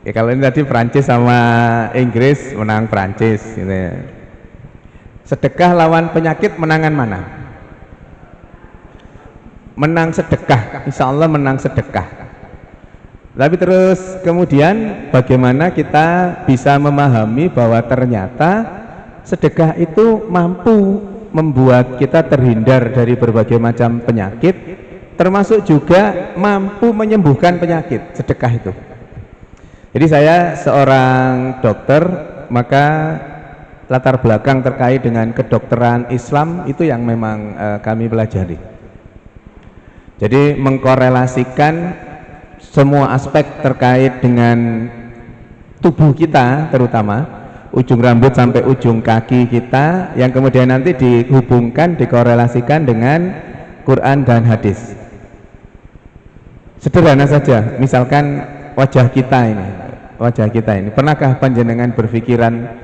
Ya, kalau ini tadi Prancis sama Inggris menang Prancis gitu ya. Sedekah lawan penyakit menangan mana? Menang sedekah, insya Allah menang sedekah. Tapi terus kemudian bagaimana kita bisa memahami bahwa ternyata sedekah itu mampu membuat kita terhindar dari berbagai macam penyakit, termasuk juga mampu menyembuhkan penyakit, sedekah itu. Jadi saya seorang dokter, maka latar belakang terkait dengan kedokteran Islam itu yang memang kami pelajari. Jadi mengkorelasikan semua aspek terkait dengan tubuh kita, terutama ujung rambut sampai ujung kaki kita, yang kemudian nanti dihubungkan, dikorelasikan dengan Quran dan hadis. Sederhana saja, misalkan wajah kita ini, pernahkah panjenengan berpikiran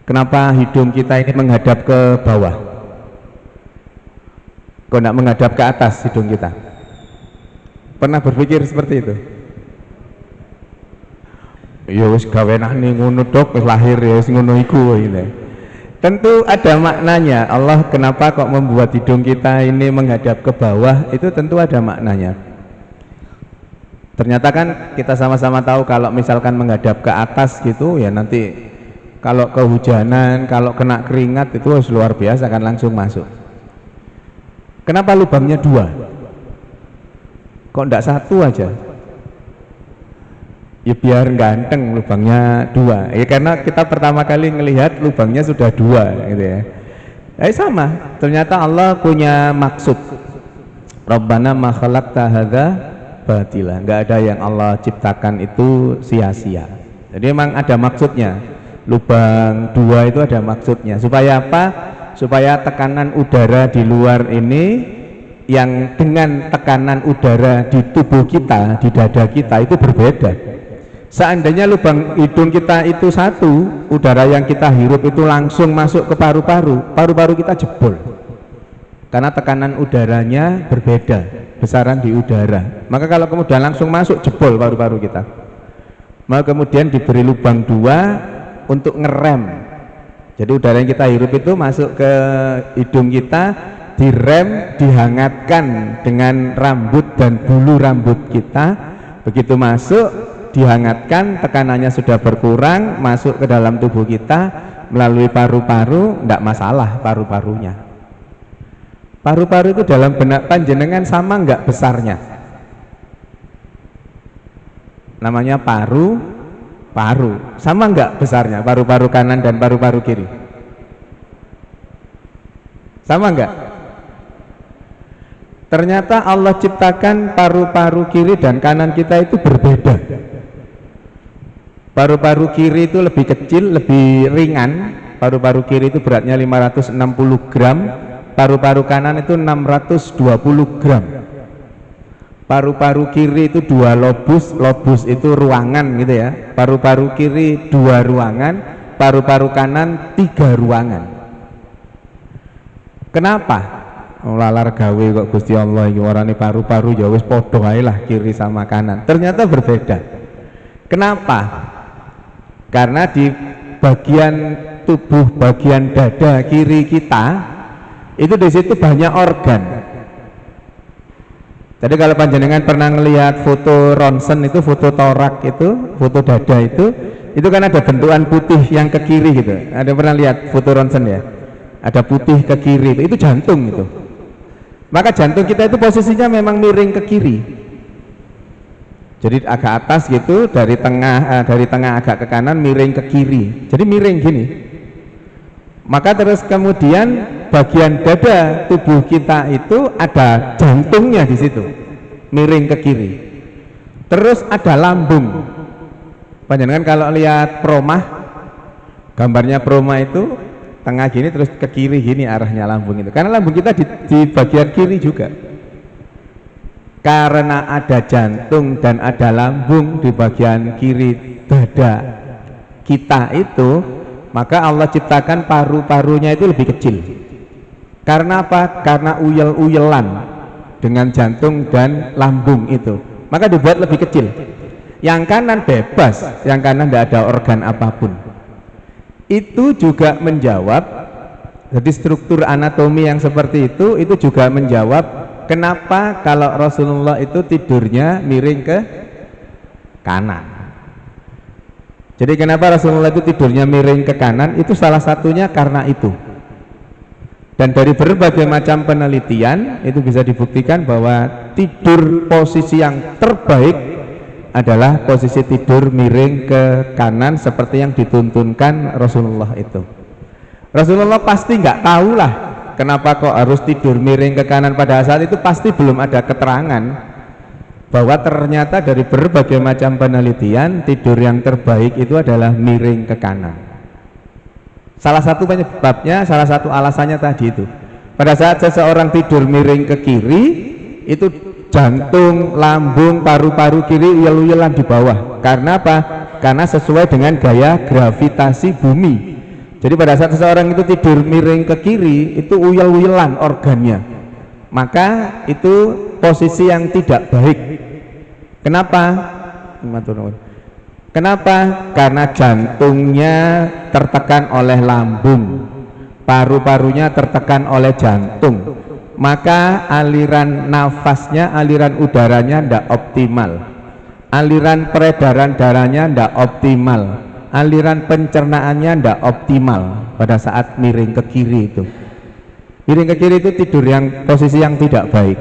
kenapa hidung kita ini menghadap ke bawah, kok tidak menghadap ke atas hidung kita? Pernah berpikir seperti itu? Ya wis gawenane ngono dok, wis lahir ya wis ngono iku gitu. Tentu ada maknanya. Allah kenapa kok membuat hidung kita ini menghadap ke bawah, itu tentu ada maknanya. Ternyata kan kita sama-sama tahu kalau misalkan menghadap ke atas gitu ya, nanti kalau kehujanan, kalau kena keringat itu luar biasa, kan langsung masuk. Kenapa lubangnya dua? Kok enggak satu aja? Ya biar ganteng lubangnya dua. Ya karena kita pertama kali ngelihat lubangnya sudah dua gitu ya. Sama, ternyata Allah punya maksud. Rabbana ma khalaqta hadza batila. Enggak ada yang Allah ciptakan itu sia-sia. Jadi memang ada maksudnya. Lubang dua itu ada maksudnya. Supaya apa? Supaya tekanan udara di luar ini yang dengan tekanan udara di tubuh kita, di dada kita itu berbeda. Seandainya lubang hidung kita itu satu, udara yang kita hirup itu langsung masuk ke paru-paru, paru-paru kita jebol. Karena tekanan udaranya berbeda, besaran di udara. Maka kalau kemudian langsung masuk, jebol paru-paru kita. Maka kemudian diberi lubang dua untuk ngerem. Jadi udara yang kita hirup itu masuk ke hidung kita, direm, dihangatkan dengan rambut dan bulu rambut kita. Begitu masuk, dihangatkan, tekanannya sudah berkurang, masuk ke dalam tubuh kita melalui paru-paru, tidak masalah paru-parunya. Paru-paru itu dalam benak panjenengan sama enggak besarnya? Namanya paru-paru. Sama enggak besarnya paru-paru kanan dan paru-paru kiri? Sama enggak? Ternyata Allah ciptakan paru-paru kiri dan kanan kita itu berbeda. Paru-paru kiri itu lebih kecil, lebih ringan. Paru-paru kiri itu beratnya 560 gram, paru-paru kanan itu 620 gram. Paru-paru kiri itu dua lobus, lobus itu ruangan gitu ya. Paru-paru kiri dua ruangan, paru-paru kanan 3 ruangan. Kenapa? Lalar gawe kok Gusti Allah iki warane paru-paru ya wis padha ae lah kiri sama kanan. Ternyata berbeda. Kenapa? Karena di bagian tubuh, bagian dada kiri kita itu di situ banyak organ. Jadi kalau panjenengan pernah melihat foto ronsen itu, foto torak itu, foto dada itu kan ada bentukan putih yang ke kiri gitu. Ada pernah lihat foto ronsen ya? Ada putih ke kiri, itu jantung itu. Maka jantung kita itu posisinya memang miring ke kiri. Jadi agak atas gitu, dari tengah agak ke kanan, miring ke kiri. Jadi miring gini. Maka terus kemudian bagian dada tubuh kita itu ada jantungnya di situ, miring ke kiri. Terus ada lambung. Panjenengan kalau lihat promah, gambarnya promah itu tengah gini terus ke kiri gini arahnya lambung itu. Karena lambung kita di bagian kiri juga. Karena ada jantung dan ada lambung di bagian kiri dada kita itu, maka Allah ciptakan paru-parunya itu lebih kecil. Karena apa? Karena uyel-uyelan dengan jantung dan lambung itu, maka dibuat lebih kecil. Yang kanan bebas, yang kanan tidak ada organ apapun. Itu juga menjawab, jadi struktur anatomi yang seperti itu juga menjawab kenapa kalau Rasulullah itu tidurnya miring ke kanan. Jadi kenapa Rasulullah itu tidurnya miring ke kanan, itu salah satunya karena itu. Dan dari berbagai macam penelitian itu bisa dibuktikan bahwa tidur posisi yang terbaik adalah posisi tidur miring ke kanan seperti yang dituntunkan Rasulullah itu. Rasulullah pasti nggak tahu lah kenapa kok harus tidur miring ke kanan. Pada saat itu pasti belum ada keterangan bahwa ternyata dari berbagai macam penelitian tidur yang terbaik itu adalah miring ke kanan. Salah satu penyebabnya, salah satu alasannya tadi itu, pada saat seseorang tidur miring ke kiri itu jantung, lambung, paru-paru kiri uyel-uyelan di bawah. Karena apa? Karena sesuai dengan gaya gravitasi bumi. Jadi pada saat seseorang itu tidur miring ke kiri itu uyel-uyelan organnya, maka itu posisi yang tidak baik. Kenapa? Kenapa? Karena jantungnya tertekan oleh lambung, paru-parunya tertekan oleh jantung, maka aliran nafasnya, aliran udaranya tidak optimal, aliran peredaran darahnya tidak optimal, aliran pencernaannya tidak optimal pada saat miring ke kiri itu. Miring ke kiri itu tidur yang posisi yang tidak baik.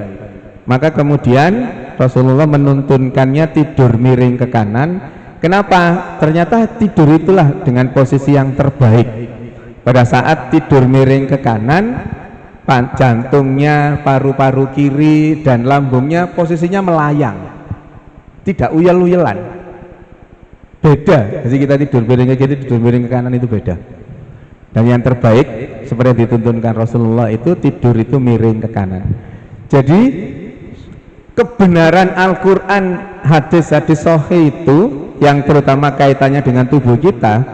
Maka kemudian Rasulullah menuntunkannya tidur miring ke kanan. Kenapa? Ternyata tidur itulah dengan posisi yang terbaik. Pada saat tidur miring ke kanan, jantungnya, paru-paru kiri dan lambungnya posisinya melayang, tidak uyel-uyelan. Beda. Jadi kita tidur miring ke kiri, tidur miring ke kanan itu beda. Dan yang terbaik seperti yang dituntunkan Rasulullah itu tidur itu miring ke kanan. Jadi kebenaran Al-Quran, hadis-hadis sahih itu yang terutama kaitannya dengan tubuh kita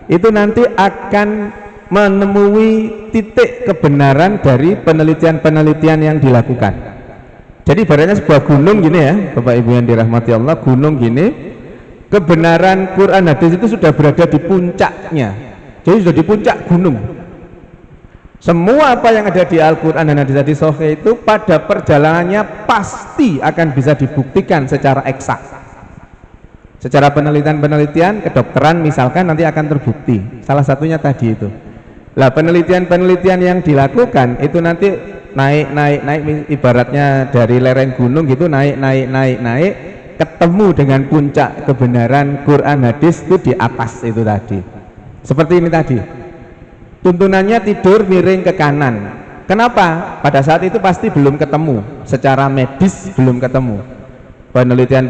itu nanti akan menemui titik kebenaran dari penelitian-penelitian yang dilakukan. Jadi ibaratnya sebuah gunung gini ya, Bapak Ibu yang dirahmati Allah, gunung gini, kebenaran Quran hadis itu sudah berada di puncaknya. Jadi sudah di puncak gunung. Semua apa yang ada di Al-Quran dan hadis-hadis sahih itu pada perjalanannya pasti akan bisa dibuktikan secara eksak. Secara penelitian-penelitian kedokteran misalkan nanti akan terbukti. Salah satunya tadi itu. Lah penelitian-penelitian yang dilakukan itu nanti naik ibaratnya dari lereng gunung gitu, naik ketemu dengan puncak kebenaran Quran hadis itu di atas itu tadi. Seperti ini tadi. Tuntunannya tidur miring ke kanan. Kenapa? Pada saat itu pasti belum ketemu, secara medis belum ketemu. Penelitian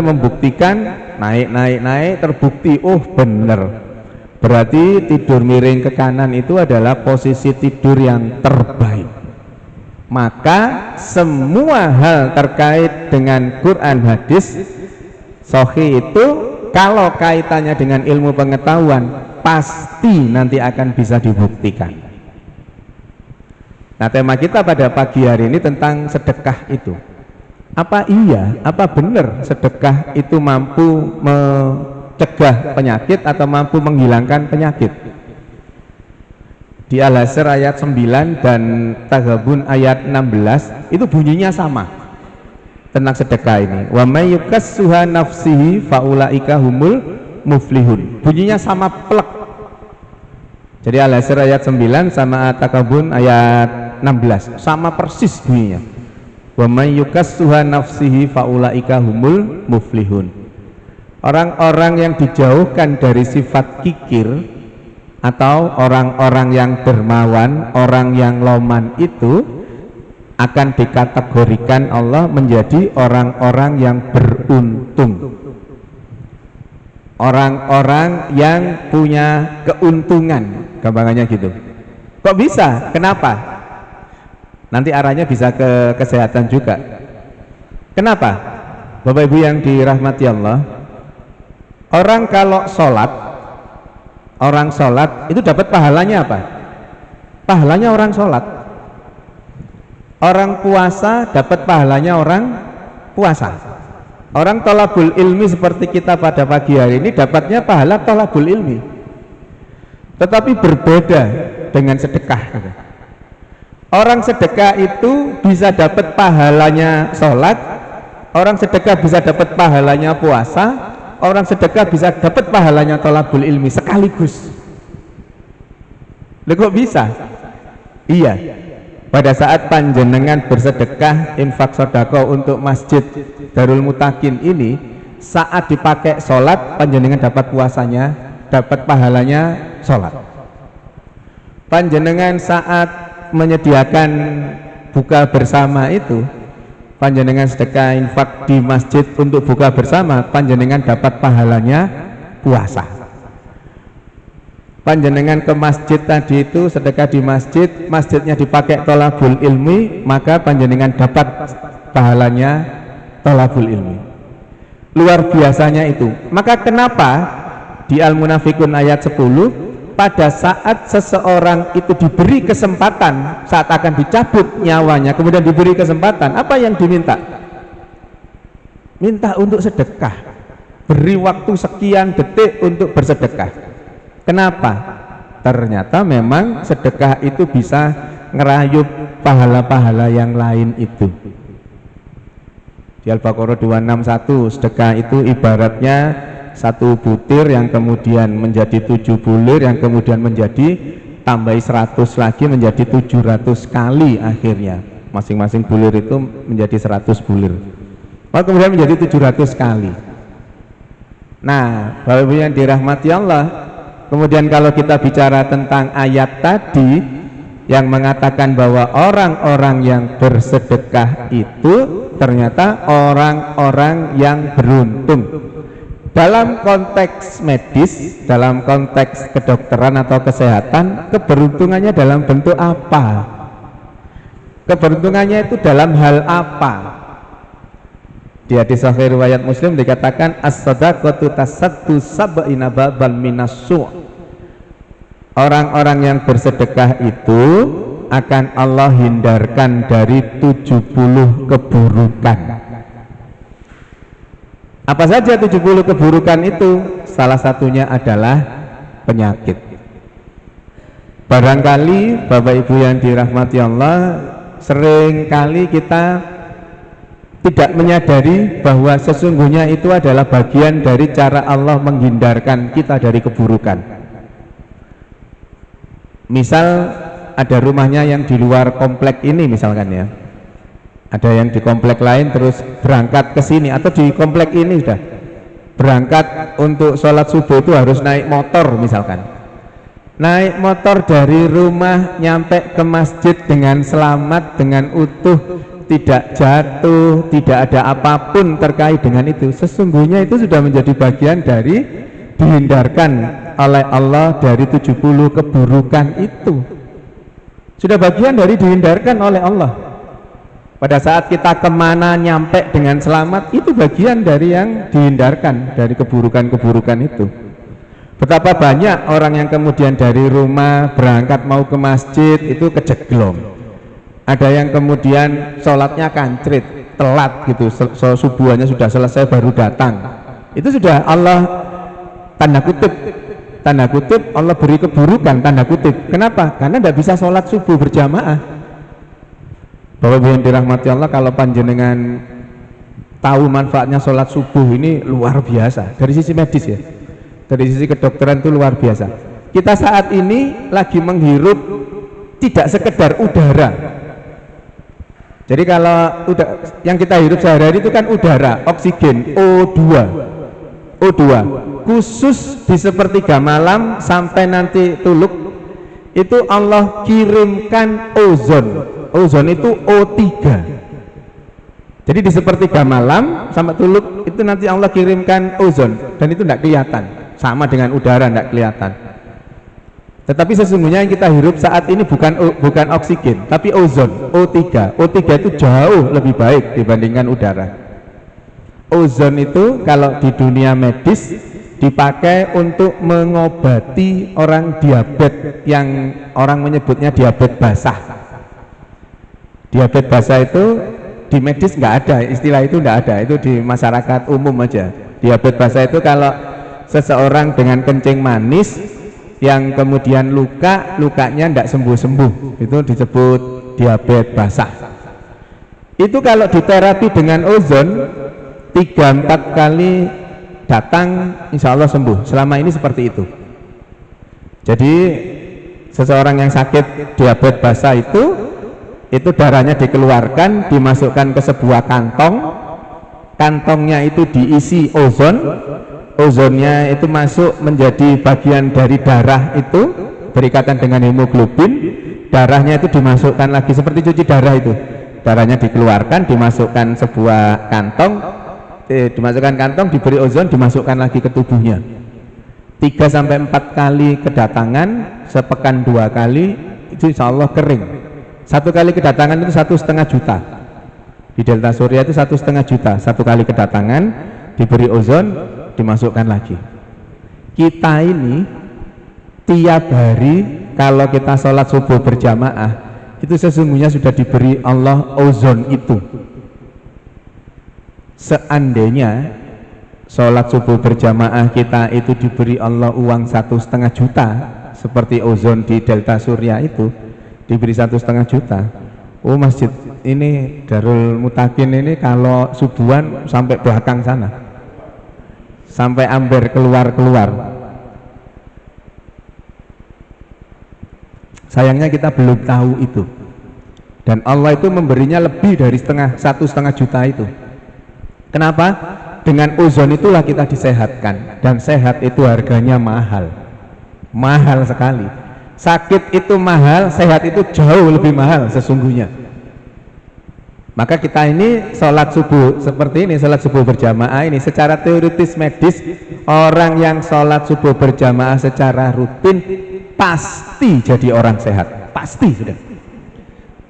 membuktikan naik terbukti, oh bener, berarti tidur miring ke kanan itu adalah posisi tidur yang terbaik. Maka semua hal terkait dengan Quran hadis sahih itu kalau kaitannya dengan ilmu pengetahuan pasti nanti akan bisa dibuktikan. Nah, tema kita pada pagi hari ini tentang sedekah itu. Apa iya, apa benar sedekah itu mampu mencegah penyakit atau mampu menghilangkan penyakit? Di Al-Hasr ayat 9 dan Taghabun ayat 16 itu bunyinya sama tentang sedekah ini. Wa may yukassuha nafsihi faulaika humul muflihun. Bunyinya sama plek. Jadi Al-Hasr ayat 9 sama At-Takabun ayat 16 sama persis bunyinya. Wa may yukassuha nafsihi faulaika humul muflihun. Orang-orang yang dijauhkan dari sifat kikir atau orang-orang yang dermawan, orang yang loman itu akan dikategorikan Allah menjadi orang-orang yang beruntung. Orang-orang yang punya keuntungan, gampangannya gitu. Kok bisa? Kenapa? Nanti arahnya bisa ke kesehatan juga. Kenapa? Bapak Ibu yang dirahmati Allah, orang kalau sholat, orang sholat itu dapat pahalanya apa? Pahalanya orang sholat. Orang puasa dapat pahalanya orang puasa. Orang tolabul ilmi seperti kita pada pagi hari ini dapatnya pahala tolabul ilmi, tetapi berbeda dengan sedekah. Orang sedekah itu bisa dapat pahalanya sholat, orang sedekah bisa dapat pahalanya puasa, orang sedekah bisa dapat pahalanya tolabul ilmi sekaligus. Loh, kok bisa? Iya, pada saat panjenengan bersedekah infak sodako untuk masjid Darul Mutakin ini, saat dipakai sholat panjenengan dapat puasanya, dapat pahalanya sholat. Panjenengan saat menyediakan buka bersama itu, panjenengan sedekah infak di masjid untuk buka bersama, panjenengan dapat pahalanya puasa. Panjenengan ke masjid tadi itu sedekah di masjid, masjidnya dipakai tolabul ilmi, maka panjenengan dapat pahalanya tolabul ilmi. Luar biasanya itu. Maka kenapa di Al-Munafikun ayat 10, pada saat seseorang itu diberi kesempatan, saat akan dicabut nyawanya, kemudian diberi kesempatan, apa yang diminta? Minta untuk sedekah, beri waktu sekian detik untuk bersedekah. Kenapa? Ternyata memang sedekah itu bisa ngerayup pahala-pahala yang lain itu. Di Al-Baqarah 261, sedekah itu ibaratnya satu butir yang kemudian menjadi 7 bulir, yang kemudian menjadi tambah 100 lagi menjadi 700 kali, akhirnya masing-masing bulir itu menjadi 100 bulir, lalu kemudian menjadi 700 kali. Nah, Bapak Ibu yang dirahmati Allah, kemudian kalau kita bicara tentang ayat tadi yang mengatakan bahwa orang-orang yang bersedekah itu ternyata orang-orang yang beruntung. Dalam konteks medis, dalam konteks kedokteran atau kesehatan, keberuntungannya dalam bentuk apa? Keberuntungannya itu dalam hal apa? Di hadis sahih riwayat Muslim dikatakan as-sadaqatu tasaddu sab'ina baban minassu'. Orang-orang yang bersedekah itu akan Allah hindarkan dari 70 keburukan. Apa saja 70 keburukan itu? Salah satunya adalah penyakit. Barangkali Bapak Ibu yang dirahmati Allah, seringkali kita tidak menyadari bahwa sesungguhnya itu adalah bagian dari cara Allah menghindarkan kita dari keburukan. Misal ada rumahnya yang di luar komplek ini misalkan ya, ada yang di komplek lain terus berangkat ke sini, atau di komplek ini sudah berangkat untuk sholat subuh itu harus naik motor misalkan, naik motor dari rumah nyampe ke masjid dengan selamat, dengan utuh, tidak jatuh, tidak ada apapun terkait dengan itu. Sesungguhnya itu sudah menjadi bagian dari dihindarkan oleh Allah dari 70 keburukan itu, sudah bagian dari dihindarkan oleh Allah. Pada saat kita kemana nyampe dengan selamat, itu bagian dari yang dihindarkan dari keburukan-keburukan itu. Betapa banyak orang yang kemudian dari rumah berangkat mau ke masjid itu kejeglong, ada yang kemudian sholatnya kancrit, telat gitu, subuhannya sudah selesai baru datang. Itu sudah Allah tanda kutip Allah beri keburukan, tanda kutip. Kenapa? Karena tidak bisa sholat subuh berjamaah. Bapak Ibu yang dirahmati Allah, kalau panjenengan tahu manfaatnya sholat subuh ini luar biasa dari sisi medis ya, dari sisi kedokteran itu luar biasa. Kita saat ini lagi menghirup tidak sekedar udara. Jadi kalau yang kita hirup sehari-hari itu kan udara, oksigen, O2. Khusus di sepertiga malam sampai nanti tuluk itu Allah kirimkan ozon. Ozon itu O3. Jadi di sepertiga malam sampai tuluk itu nanti Allah kirimkan ozon, dan itu tidak kelihatan, sama dengan udara, tidak kelihatan. Tetapi sesungguhnya yang kita hirup saat ini bukan oksigen, tapi ozon, O3. O3 itu jauh lebih baik dibandingkan udara. Ozon itu kalau di dunia medis dipakai untuk mengobati orang diabetes, yang orang menyebutnya diabetes basah. Diabetes basah itu di medis nggak ada istilah itu, nggak ada, itu di masyarakat umum aja. Diabetes basah itu kalau seseorang dengan kencing manis yang kemudian lukanya tidak sembuh-sembuh, itu disebut diabetes basah. Itu kalau diterapi dengan ozon 3-4 kali datang insya Allah sembuh. Selama ini seperti itu. Jadi seseorang yang sakit diabetes basah itu darahnya dikeluarkan, dimasukkan ke sebuah kantong, kantongnya itu diisi ozon, ozonnya itu masuk menjadi bagian dari darah itu, berikatan dengan hemoglobin, darahnya itu dimasukkan lagi seperti cuci darah itu, darahnya dikeluarkan, dimasukkan sebuah kantong, dimasukkan kantong, diberi ozon, dimasukkan lagi ke tubuhnya. 3-4 kali kedatangan, sepekan 2 kali, itu insya Allah kering. 1 kali kedatangan itu 1,5 juta. Di Delta Surya itu 1,5 juta 1 kali kedatangan, diberi ozon, dimasukkan lagi. Kita ini tiap hari kalau kita sholat subuh berjamaah itu sesungguhnya sudah diberi Allah ozon itu. Seandainya sholat subuh berjamaah kita itu diberi Allah uang 1,5 juta seperti ozon di Delta Surya itu, diberi 1,5 juta. Oh, masjid ini Darul Mutakin ini kalau subuhan sampai belakang sana, sampai amber keluar. Sayangnya kita belum tahu itu, dan Allah itu memberinya lebih dari 1,5 juta itu. Kenapa? Dengan ozon itulah kita disehatkan, dan sehat itu harganya mahal sekali. Sakit itu mahal, sehat itu jauh lebih mahal sesungguhnya. Maka kita ini sholat subuh seperti ini, sholat subuh berjamaah ini secara teoritis medis, orang yang sholat subuh berjamaah secara rutin pasti jadi orang sehat, pasti sudah.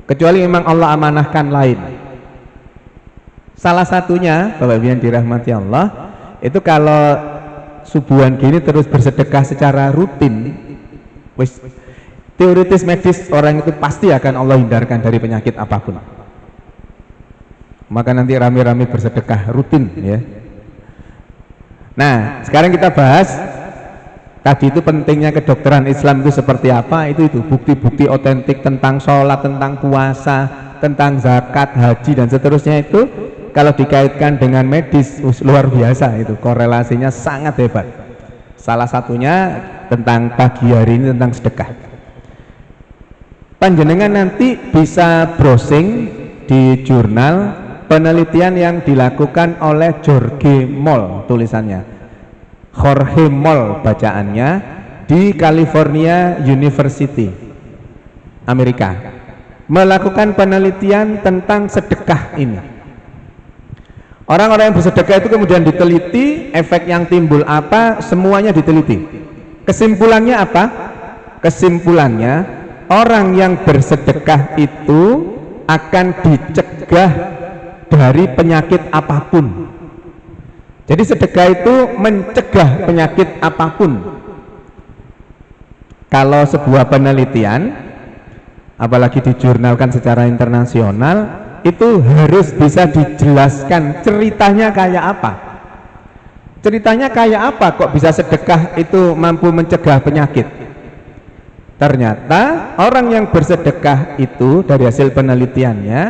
Kecuali memang Allah amanahkan lain. Salah satunya, Bapak Ibu yang dirahmati Allah, itu kalau subuhan gini terus bersedekah secara rutin, teoritis medis orang itu pasti akan Allah hindarkan dari penyakit apapun. Maka nanti rame-rame bersedekah rutin ya. Nah, sekarang kita bahas tadi itu pentingnya kedokteran Islam itu seperti apa, itu bukti-bukti otentik tentang sholat, tentang puasa, tentang zakat, haji dan seterusnya itu kalau dikaitkan dengan medis luar biasa, itu korelasinya sangat hebat. Salah satunya tentang pagi hari ini tentang sedekah. Panjenengan nanti bisa browsing di jurnal penelitian yang dilakukan oleh Jorge Moll, tulisannya Jorge Moll bacaannya, di California University Amerika, melakukan penelitian tentang sedekah ini. Orang-orang yang bersedekah itu kemudian diteliti, efek yang timbul apa, semuanya diteliti. Kesimpulannya apa? Kesimpulannya orang yang bersedekah itu akan dicegah dari penyakit apapun. Jadi sedekah itu mencegah penyakit apapun. Kalau sebuah penelitian, apalagi dijurnalkan secara internasional, itu harus bisa dijelaskan ceritanya kayak apa. Ceritanya kayak apa kok bisa sedekah itu mampu mencegah penyakit. Ternyata orang yang bersedekah itu dari hasil penelitiannya,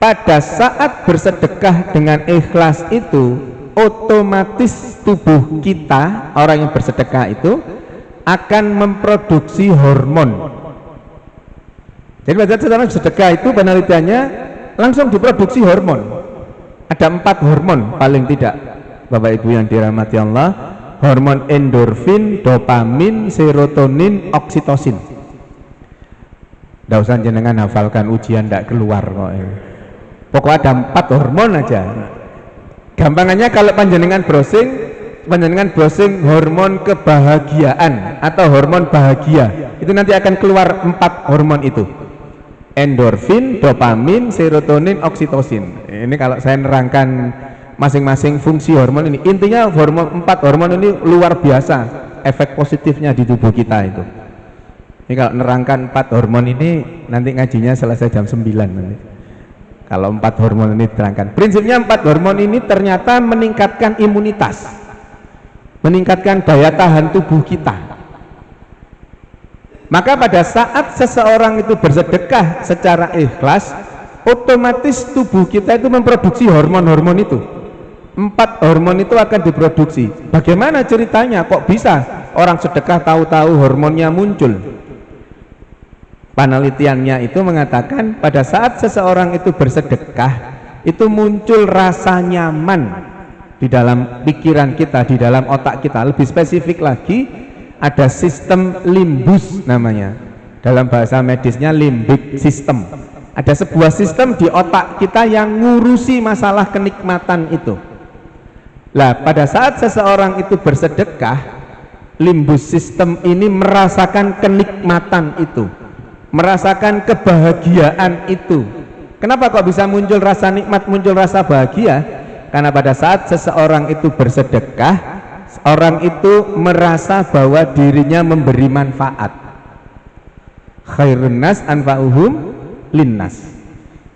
pada saat bersedekah dengan ikhlas itu otomatis tubuh kita, orang yang bersedekah itu akan memproduksi hormon. Jadi pada saat seorang sedekah itu penelitiannya langsung diproduksi hormon. Ada 4 hormon paling tidak, Bapak Ibu yang dirahmati Allah. Hormon endorfin, dopamin, serotonin, oksitosin. Nggak usah jenengan hafalkan, ujian tidak keluar kok. Pokoknya ada 4 hormon aja. Gampangannya kalau panjenengan browsing hormon kebahagiaan atau hormon bahagia, itu nanti akan keluar 4 hormon itu. Endorfin, dopamin, serotonin, oksitosin. Ini kalau saya nerangkan masing-masing fungsi hormon ini, intinya 4 hormon ini luar biasa efek positifnya di tubuh kita itu. Ini kalau nerangkan 4 hormon ini nanti ngajinya selesai jam 9 nanti. Kalau 4 hormon ini diterangkan, prinsipnya 4 hormon ini ternyata meningkatkan imunitas, meningkatkan daya tahan tubuh kita. Maka pada saat seseorang itu bersedekah secara ikhlas, otomatis tubuh kita itu memproduksi hormon-hormon itu. 4 hormon itu akan diproduksi. Bagaimana ceritanya? Kok bisa orang sedekah tahu-tahu hormonnya muncul? Penelitiannya itu mengatakan pada saat seseorang itu bersedekah, itu muncul rasa nyaman di dalam pikiran kita, di dalam otak kita. Lebih spesifik lagi, ada sistem limbus namanya, dalam bahasa medisnya limbic system. Ada sebuah sistem di otak kita yang ngurusi masalah kenikmatan itu. Lah pada saat seseorang itu bersedekah, limbus system ini merasakan kenikmatan itu, merasakan kebahagiaan itu. Kenapa kok bisa muncul rasa nikmat, muncul rasa bahagia? Karena pada saat seseorang itu bersedekah, orang itu merasa bahwa dirinya memberi manfaat. Khairun nas anfa'uhum linnas.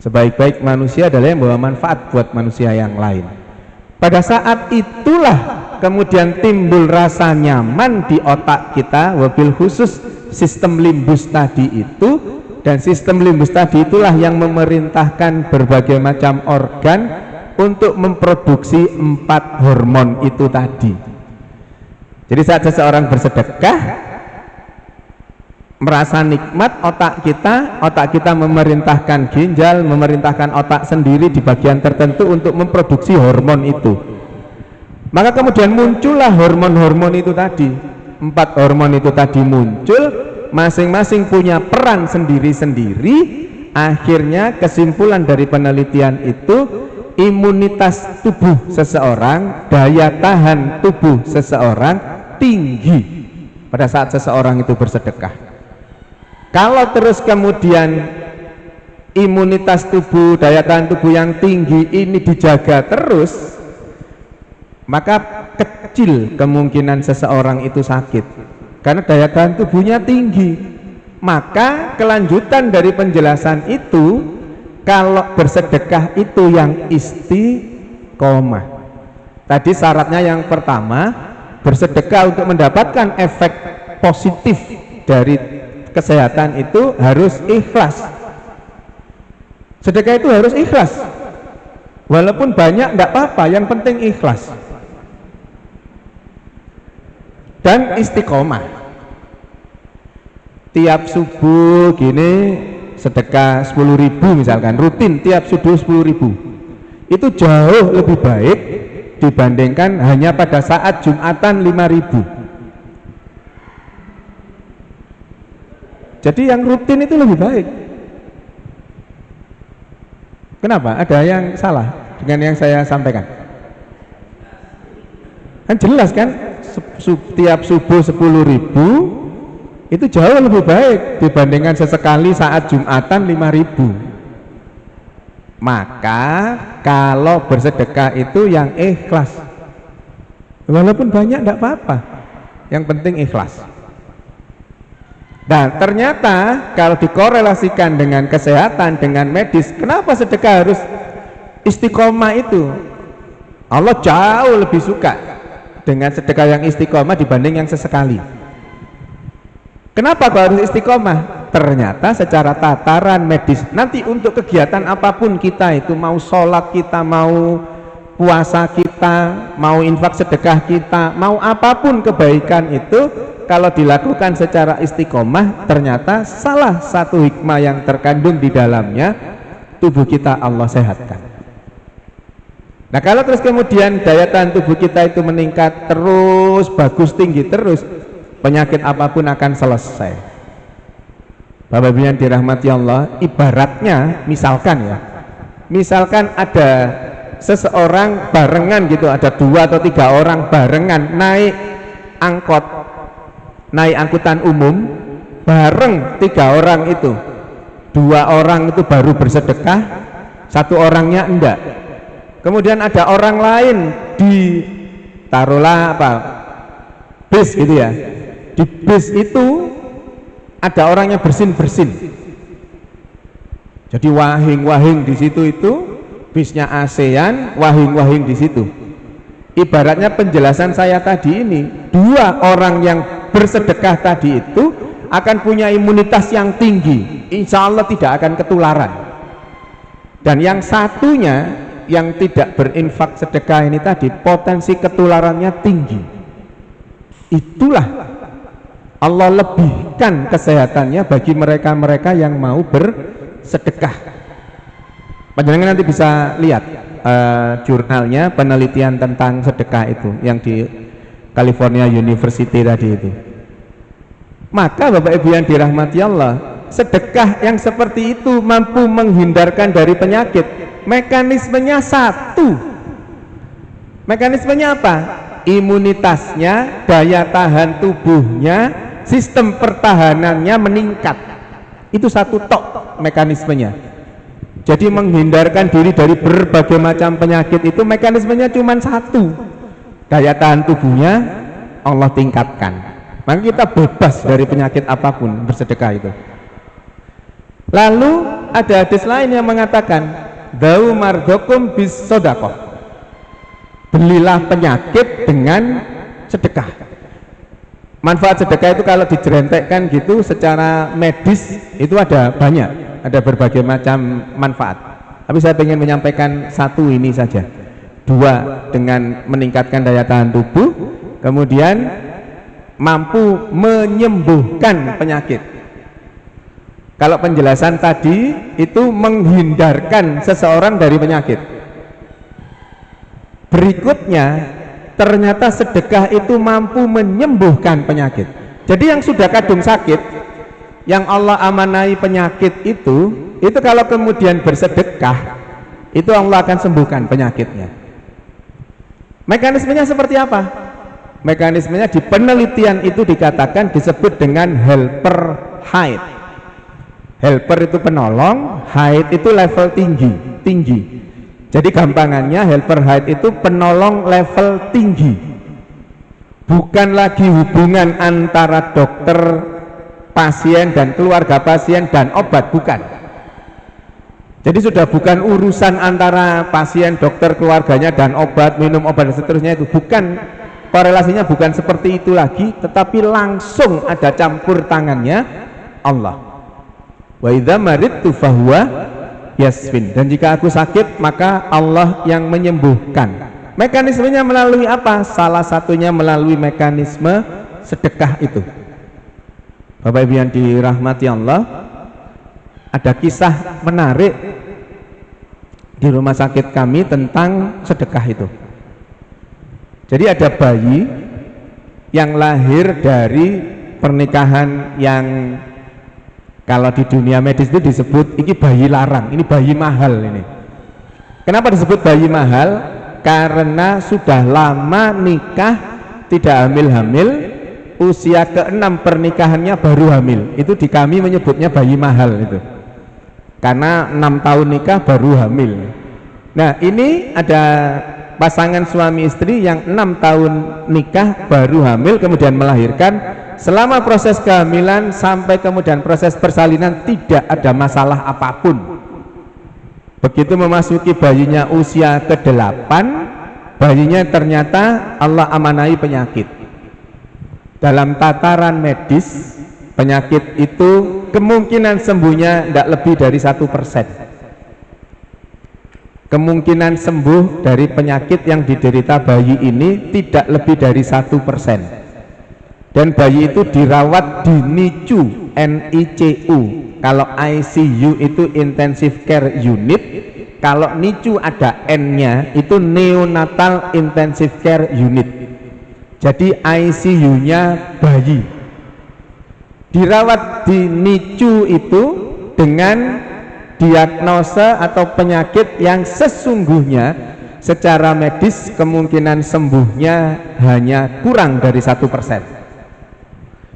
Sebaik-baik manusia adalah yang membawa manfaat buat manusia yang lain. Pada saat itulah kemudian timbul rasa nyaman di otak kita, wabil khusus sistem limbus tadi itu. Dan sistem limbus tadi itulah yang memerintahkan berbagai macam organ untuk memproduksi 4 hormon itu tadi. Jadi saat seseorang bersedekah, merasa nikmat, otak kita memerintahkan ginjal, memerintahkan otak sendiri di bagian tertentu untuk memproduksi hormon itu. Maka kemudian muncullah hormon-hormon itu tadi. 4 hormon itu tadi muncul, masing-masing punya peran sendiri-sendiri. Akhirnya kesimpulan dari penelitian itu, imunitas tubuh seseorang, daya tahan tubuh seseorang tinggi pada saat seseorang itu bersedekah. Kalau terus kemudian imunitas tubuh, daya tahan tubuh yang tinggi ini dijaga terus, maka kecil kemungkinan seseorang itu sakit karena daya tahan tubuhnya tinggi. Maka kelanjutan dari penjelasan itu, kalau bersedekah itu yang istiqomah. Tadi syaratnya yang pertama, bersedekah untuk mendapatkan efek positif dari kesehatan itu harus ikhlas. Sedekah itu harus ikhlas, walaupun banyak enggak apa-apa, yang penting ikhlas dan istiqomah. Tiap subuh gini sedekah 10.000 misalkan, rutin tiap subuh 10.000, itu jauh lebih baik dibandingkan hanya pada saat Jumatan 5.000. Jadi yang rutin itu lebih baik. Kenapa? Ada yang salah dengan yang saya sampaikan? Kan jelas kan, tiap subuh 10.000 itu jauh lebih baik dibandingkan sesekali saat Jumatan 5.000. Maka kalau bersedekah itu yang ikhlas, walaupun banyak enggak apa-apa, yang penting ikhlas. Dan ternyata kalau dikorelasikan dengan kesehatan, dengan medis, kenapa sedekah harus istiqomah itu? Allah jauh lebih suka dengan sedekah yang istiqomah dibanding yang sesekali. Kenapa kok harus istiqomah? Ternyata secara tataran medis, nanti untuk kegiatan apapun kita itu, mau sholat kita, mau puasa kita, mau infak sedekah kita, mau apapun kebaikan itu, kalau dilakukan secara istiqomah, ternyata salah satu hikmah yang terkandung di dalamnya, tubuh kita Allah sehatkan. Nah kalau terus kemudian daya tahan tubuh kita itu meningkat terus, bagus, tinggi terus, penyakit apapun akan selesai. Bapak Ibu yang dirahmati Allah, ibaratnya misalkan ada seseorang barengan gitu, ada 2 atau 3 orang barengan naik angkutan umum bareng, 3 orang itu, 2 orang itu baru bersedekah, 1 orangnya enggak. Kemudian ada orang lain di taruhlah bis gitu ya, di bis itu ada orang yang bersin. Jadi wahing-wahing di situ itu bisnya ASEAN, wahing-wahing di situ. Ibaratnya penjelasan saya tadi ini, dua orang yang bersedekah tadi itu akan punya imunitas yang tinggi, insya Allah tidak akan ketularan. Dan yang satunya yang tidak berinfak sedekah ini tadi, potensi ketularannya tinggi. Itulah Allah lebihkan kesehatannya bagi mereka-mereka yang mau bersedekah. Panjenengan nanti bisa lihat jurnalnya penelitian tentang sedekah itu yang di California University tadi itu. Maka Bapak Ibu yang dirahmati Allah, sedekah yang seperti itu mampu menghindarkan dari penyakit. Mekanismenya satu. Mekanismenya apa? Imunitasnya, daya tahan tubuhnya, sistem pertahanannya meningkat. Itu satu tok mekanismenya. Jadi menghindarkan diri dari berbagai macam penyakit itu mekanismenya cuma satu. Daya tahan tubuhnya Allah tingkatkan. Maka kita bebas dari penyakit apapun bersedekah itu. Lalu ada hadis lain yang mengatakan, "Dau mardokum bis sodakoh." Belilah penyakit dengan sedekah. Manfaat sedekah itu kalau dijerentekkan gitu secara medis itu ada banyak, ada berbagai macam manfaat. Tapi saya ingin menyampaikan satu ini saja. Dua, dengan meningkatkan daya tahan tubuh, kemudian mampu menyembuhkan penyakit. Kalau penjelasan tadi itu menghindarkan seseorang dari penyakit. Berikutnya, ternyata sedekah itu mampu menyembuhkan penyakit. Jadi yang sudah kadung sakit, yang Allah amanai penyakit itu kalau kemudian bersedekah, itu Allah akan sembuhkan penyakitnya. Mekanismenya seperti apa? Mekanismenya di penelitian itu dikatakan disebut dengan helper height. Helper itu penolong, height itu level tinggi. Jadi gampangannya helper height itu penolong level tinggi. Bukan lagi hubungan antara dokter, pasien dan keluarga pasien dan obat, bukan. Jadi sudah bukan urusan antara pasien, dokter, keluarganya dan obat, minum obat dan seterusnya, itu bukan, korelasinya bukan seperti itu lagi, tetapi langsung ada campur tangannya Allah. Wa idza maridtu fahuwa yasfin. Dan jika aku sakit maka Allah yang menyembuhkan. Mekanismenya melalui apa? Salah satunya melalui mekanisme sedekah itu. Bapak Ibu yang dirahmati Allah, ada kisah menarik di rumah sakit kami tentang sedekah itu. Jadi ada bayi yang lahir dari pernikahan yang kalau di dunia medis itu disebut ini bayi larang, ini bayi mahal ini. Kenapa disebut bayi mahal? Karena sudah lama nikah, tidak hamil-hamil, usia ke-6 pernikahannya baru hamil. Itu di kami menyebutnya bayi mahal itu. Karena 6 tahun nikah baru hamil. Nah, ini ada pasangan suami istri yang 6 tahun nikah baru hamil kemudian melahirkan. Selama proses kehamilan sampai kemudian proses persalinan tidak ada masalah apapun. Begitu memasuki bayinya usia ke-8, bayinya ternyata Allah amanai penyakit. Dalam tataran medis, penyakit itu kemungkinan sembuhnya tidak lebih dari 1%. Kemungkinan sembuh dari penyakit yang diderita bayi ini tidak lebih dari 1%. Dan bayi itu dirawat di NICU, NICU. Kalau ICU itu Intensive Care Unit, kalau NICU ada N-nya itu Neonatal Intensive Care Unit. Jadi ICU-nya bayi. Dirawat di NICU itu dengan diagnosa atau penyakit yang sesungguhnya secara medis kemungkinan sembuhnya hanya kurang dari 1%.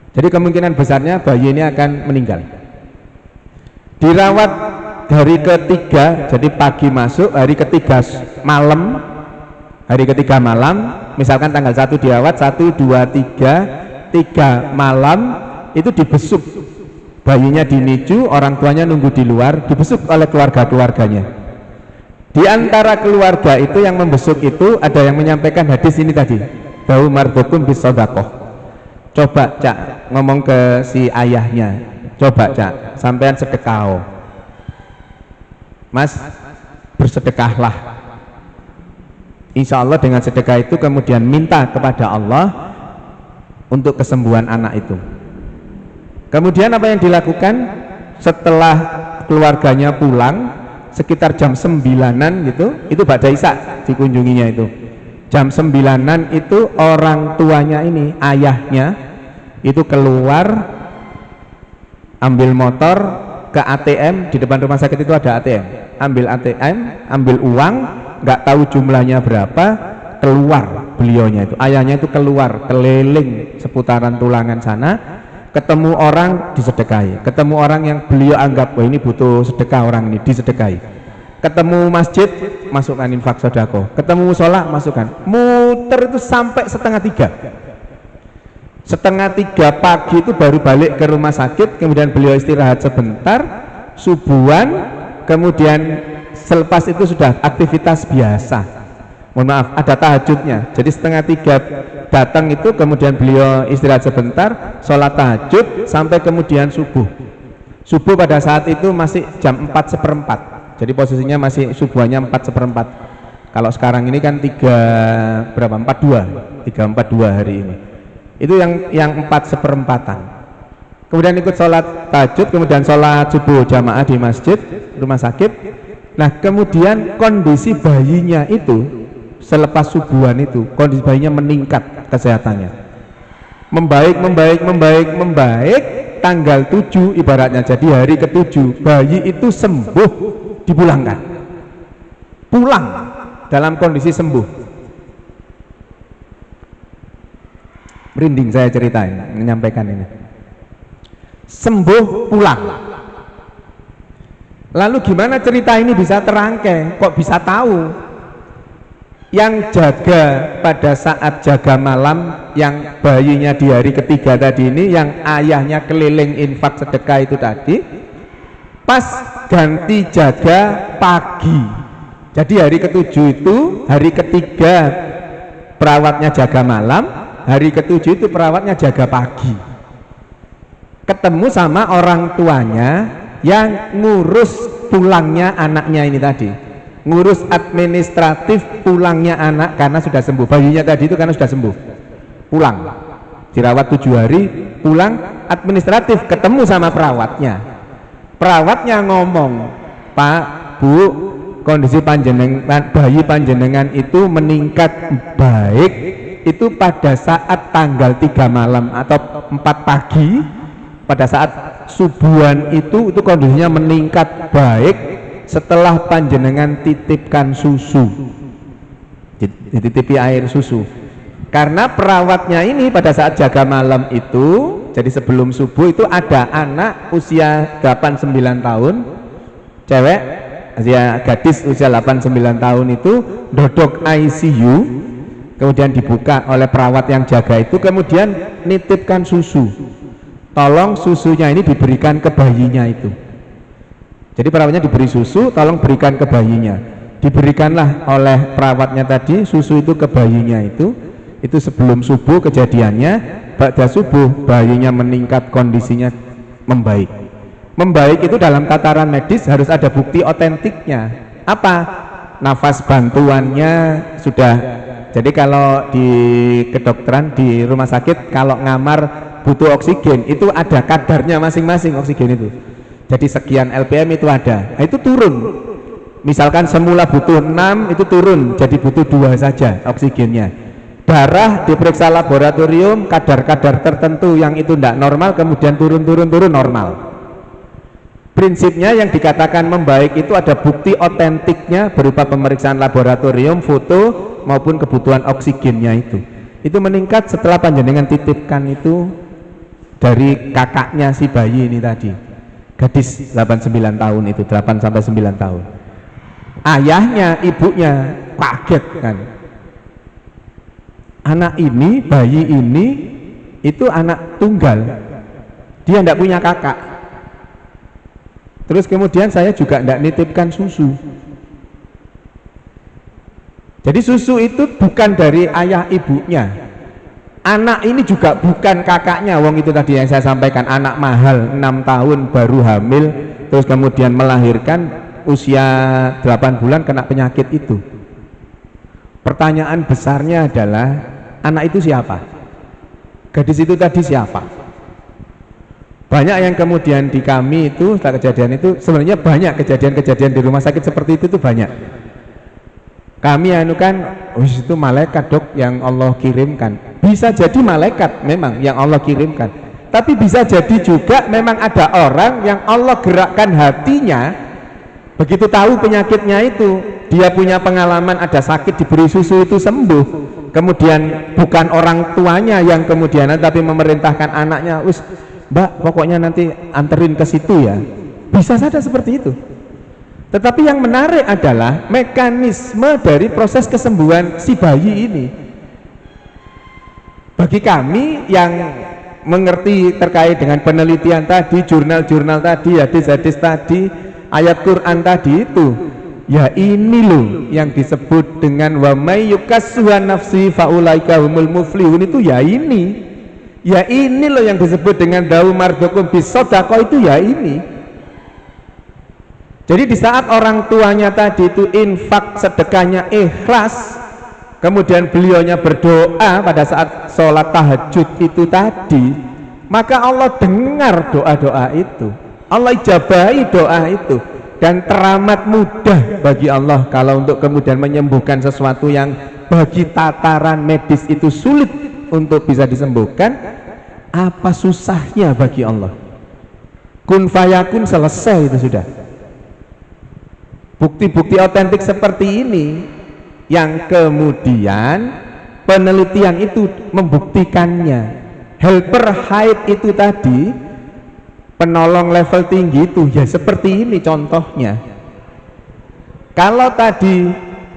Jadi kemungkinan besarnya bayi ini akan meninggal. Dirawat hari ketiga, jadi pagi masuk, hari ketiga malam, misalkan tanggal 1 dirawat, 1, 2, 3 malam itu dibesuk bayinya dinicu, orang tuanya nunggu di luar, dibesuk oleh keluarga-keluarganya. Di antara keluarga itu yang membesuk itu ada yang menyampaikan hadis ini tadi, bau mardukum bis sodakoh. Coba Cak ngomong ke si ayahnya, coba Cak sampean sedekah, Mas bersedekahlah, insya Allah dengan sedekah itu kemudian minta kepada Allah untuk kesembuhan anak itu. Kemudian apa yang dilakukan setelah keluarganya pulang sekitar jam 9-an gitu, itu Ba'da Isya dikunjunginya itu jam 9-an itu orang tuanya ini, ayahnya itu keluar ambil motor ke ATM, di depan rumah sakit itu ada ATM, ambil ATM, ambil uang, nggak tahu jumlahnya berapa, keluar beliaunya itu, ayahnya itu keluar keliling seputaran Tulangan sana, ketemu orang disedekahi, ketemu orang yang beliau anggap wah ini butuh sedekah, orang ini disedekahi, ketemu masjid masukkan infak sodako, ketemu musola masukkan, muter itu sampai setengah 3 pagi itu baru balik ke rumah sakit. Kemudian beliau istirahat sebentar, subuhan, kemudian selepas itu sudah aktivitas biasa, mohon maaf ada tahajudnya, jadi setengah 3 datang itu, kemudian beliau istirahat sebentar, sholat tahajud sampai kemudian subuh pada saat itu masih jam 4:04, jadi posisinya masih subuhannya 4:04. Kalau sekarang ini kan 3:42 hari ini, itu yang 4:04. Kemudian ikut sholat tahajud, kemudian sholat subuh jamaah di masjid rumah sakit. Nah kemudian kondisi bayinya itu selepas subuhan itu, kondisi bayinya meningkat kesehatannya, membaik, tanggal 7 ibaratnya, jadi hari ke-7 bayi itu sembuh, dipulangkan, pulang dalam kondisi sembuh. Merinding saya ceritain, menyampaikan ini, sembuh pulang. Lalu gimana cerita ini bisa terangkai, kok bisa tahu? Yang jaga pada saat jaga malam, yang bayinya di hari ketiga tadi ini, yang ayahnya keliling infak sedekah itu tadi, pas ganti jaga pagi. Jadi hari ke-7 itu, hari ketiga perawatnya jaga malam, hari ke-7 itu perawatnya jaga pagi. Ketemu sama orang tuanya yang ngurus pulangnya anaknya ini tadi, ngurus administratif pulangnya anak karena sudah sembuh. Bayinya tadi itu karena sudah sembuh, pulang, dirawat 7 hari, pulang administratif, ketemu sama perawatnya ngomong, Pak, Bu, kondisi panjenengan, bayi panjenengan itu meningkat baik itu pada saat tanggal 3 malam atau 4 pagi, pada saat subuhan itu kondisinya meningkat baik setelah panjenengan titipkan susu, dititipi air susu. Karena perawatnya ini pada saat jaga malam itu, jadi sebelum subuh itu ada anak usia 8-9 tahun, cewek, usia gadis usia 8-9 tahun itu dodok ICU, kemudian dibuka oleh perawat yang jaga itu, kemudian nitipkan susu, tolong susunya ini diberikan ke bayinya itu. Jadi perawatnya diberi susu, tolong berikan ke bayinya. Diberikanlah oleh perawatnya tadi susu itu ke bayinya itu sebelum subuh kejadiannya. Pada subuh bayinya meningkat, kondisinya membaik. Membaik itu dalam tataran medis harus ada bukti otentiknya. Apa? Nafas bantuannya sudah. Jadi kalau di kedokteran di rumah sakit kalau ngamar butuh oksigen itu ada kadarnya masing-masing oksigen itu. Jadi sekian LPM itu ada, nah, itu turun. Misalkan semula butuh 6 itu turun jadi butuh 2 saja oksigennya. Darah diperiksa laboratorium, kadar-kadar tertentu yang itu tidak normal kemudian turun normal. Prinsipnya yang dikatakan membaik itu ada bukti otentiknya berupa pemeriksaan laboratorium, foto maupun kebutuhan oksigennya itu meningkat setelah panjenengan titipkan itu dari kakaknya si bayi ini tadi, gadis 8-9 tahun itu, 8-9 tahun. Ayahnya, ibunya kaget kan, anak ini, bayi ini itu anak tunggal, dia tidak punya kakak, Terus kemudian saya juga tidak nitipkan susu. Jadi susu itu bukan dari ayah ibunya. Anak ini juga bukan kakaknya. Wong itu tadi yang saya sampaikan, anak mahal 6 tahun baru hamil, terus kemudian melahirkan usia 8 bulan kena penyakit itu. Pertanyaan besarnya adalah, anak itu siapa? Gadis itu tadi siapa? Banyak yang kemudian di kami itu setelah kejadian itu, sebenarnya banyak kejadian-kejadian di rumah sakit seperti itu tuh banyak. Kami anukan, itu malaikat dok yang Allah kirimkan. Bisa jadi malaikat memang yang Allah kirimkan, tapi bisa jadi juga memang ada orang yang Allah gerakkan hatinya. Begitu tahu penyakitnya itu, dia punya pengalaman ada sakit, diberi susu itu sembuh, kemudian bukan orang tuanya yang kemudian tapi memerintahkan anaknya, wis mbak pokoknya nanti anterin ke situ ya. Bisa saja seperti itu. Tetapi yang menarik adalah mekanisme dari proses kesembuhan si bayi ini. Bagi kami yang mengerti terkait dengan penelitian tadi, jurnal-jurnal tadi, hadis-hadis tadi, ayat Quran tadi itu, ya ini loh yang disebut dengan wa may yukassuha nafsi faulaika humul muflihun, itu ya ini. Ya ini loh yang disebut dengan dawu mardukum bisodaqah, itu ya ini. Jadi di saat orang tuanya tadi itu infak, sedekahnya ikhlas, kemudian beliaunya berdoa pada saat sholat tahajud itu tadi, maka Allah dengar doa-doa itu, Allah ijabahi doa itu, dan teramat mudah bagi Allah kalau untuk kemudian menyembuhkan sesuatu yang bagi tataran medis itu sulit untuk bisa disembuhkan. Apa susahnya bagi Allah? Kun fayakun, selesai itu sudah. Bukti-bukti otentik seperti ini yang kemudian penelitian itu membuktikannya. Helper haid itu tadi, penolong level tinggi itu ya seperti ini contohnya. Kalau tadi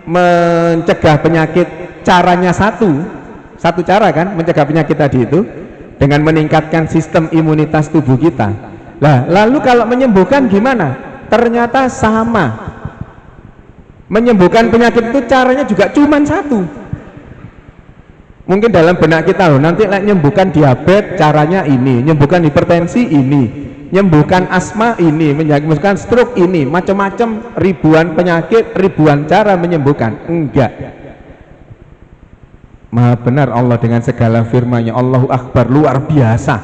mencegah penyakit caranya satu cara kan mencegah penyakit tadi itu dengan meningkatkan sistem imunitas tubuh kita. Lah, lalu kalau menyembuhkan gimana? Ternyata sama. Menyembuhkan penyakit itu caranya juga cuma satu. Mungkin dalam benak kita loh, nanti menyembuhkan diabetes caranya ini, menyembuhkan hipertensi ini, menyembuhkan asma ini, menyembuhkan stroke ini, macam-macam, ribuan penyakit, ribuan cara menyembuhkan. Enggak. Maha benar Allah dengan segala firman-Nya. Allahu Akbar, luar biasa.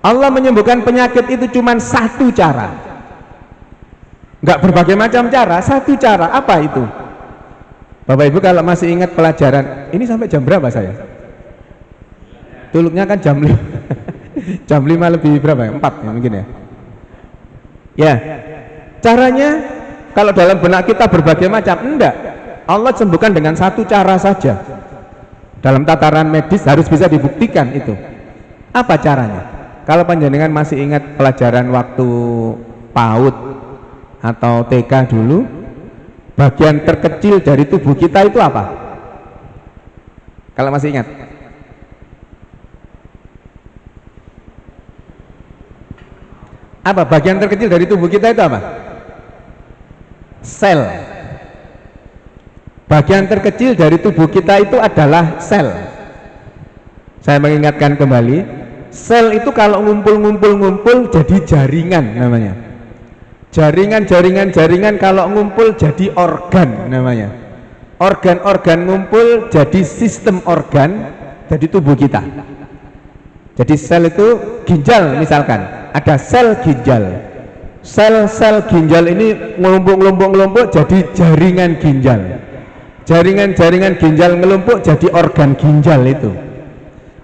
Allah menyembuhkan penyakit itu cuma satu cara. Enggak berbagai macam cara, satu cara. Apa itu? Bapak Ibu kalau masih ingat pelajaran ini, sampai jam berapa saya? Tuluknya kan jam 5 jam 5 lebih berapa ya? 4 ya mungkin ya. Ya, caranya kalau dalam benak kita berbagai macam, enggak. Allah sembuhkan dengan satu cara saja. Dalam tataran medis harus bisa dibuktikan itu. Apa caranya? Kalau panjenengan masih ingat pelajaran waktu PAUD atau TK dulu, bagian terkecil dari tubuh kita itu apa? Kalau masih ingat? Apa bagian terkecil dari tubuh kita itu apa? Sel. Bagian terkecil dari tubuh kita itu adalah sel. Saya mengingatkan kembali, sel itu kalau ngumpul jadi jaringan namanya. Jaringan kalau ngumpul jadi organ namanya. Organ-organ ngumpul jadi sistem organ, jadi tubuh kita. Jadi sel itu ginjal misalkan, ada sel ginjal. Sel-sel ginjal ini ngelumpuk jadi jaringan ginjal. Jaringan ginjal ngelumpuk jadi organ ginjal itu.